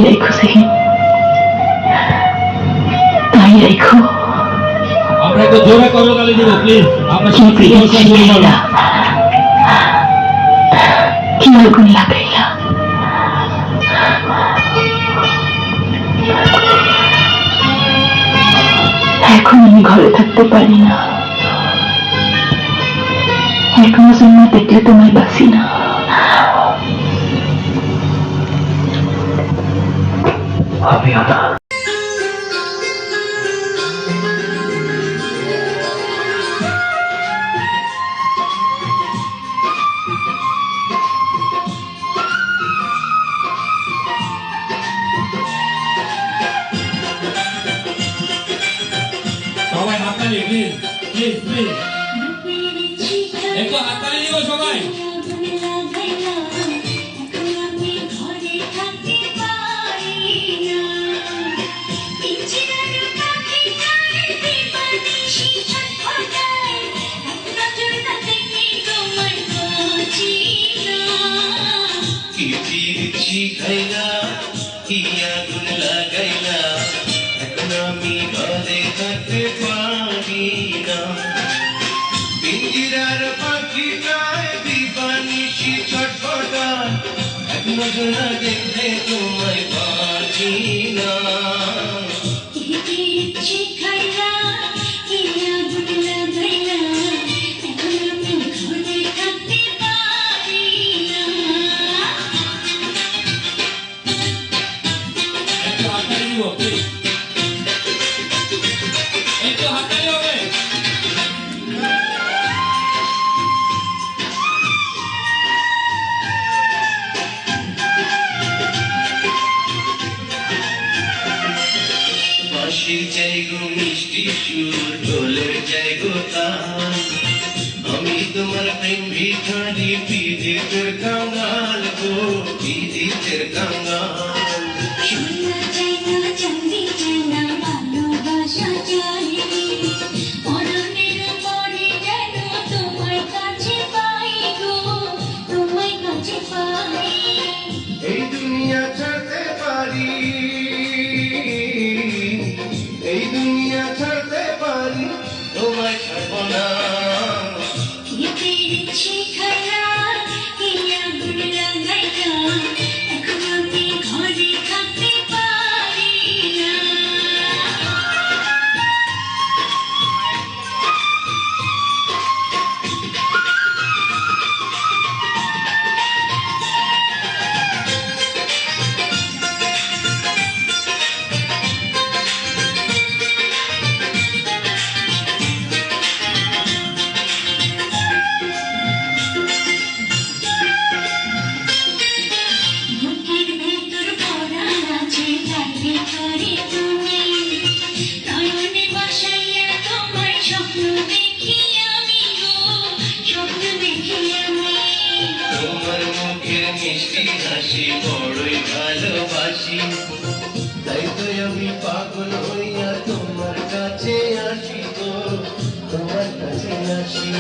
রেখো সেকেন্ড, তাই রেখো। আমরা একটু জোরে করতালি দিব প্লিজ। আমরা কি শুরু শিখাইলা, কি আগুন লাগাইলা, এখন আমি ঘরে থাকতে পারি না, এখনো জন্য দেখলে তোমায় বাসি না। আমিও না। সবাই হাততালি প্লিজ প্লিজ প্লিজ, একটু হাততালি দিব সবাই। শিখাইলা কি আগুন লাগাইলা, এখন আমি ঘরে থাকতে পারি না। পিঞ্জিরার পাখিটায় দিবানিশি ছটফটায়, এক নজর না দেখলে তোমায় বাঁচি না। শিখাইলা কি আগুন লাগাইলা, এখন আমি ঘরে থাকতে পারি না। একটু হাততালি দিব প্লিজ, একটু হাততালি হবে। বাঁশির জায়গো মিষ্টি সুর, ঢোলের জায়গো তাল, আমি তোমার প্রেম ভিখারি, পীড়িতের কাঙ্গাল গো, পীড়িতের কাঙ্গাল। সোনা চাই না, চাঁদি চাই না, ভালোবাসা চাই, পরনের পরে যেন তোমায় কাছে পাই গো, তোমায় কাছে পাই। এই দুনিয়া ছাড়তে পারি, এই দুনিয়া ছাড়তে পারি, তোমায় ছাড়ব না। শিখাইলা কি আগুন লাগাইলা, এখন আমি ঘরে থাকতে পারি না। বুকের ভেতর পড়া আছে, তার ভেতরে তুমি, নয়নে বসাইয়া তোমার স্বপ্ন দেখি আমি গো, স্বপ্ন দেখি আমি। তোমার মুখের মিষ্টি হাসি বড়ই ভালোবাসি, তাই তো আমি পাগল হইয়া তোমার কাছে আসি গো, তোমার কাছে আসি।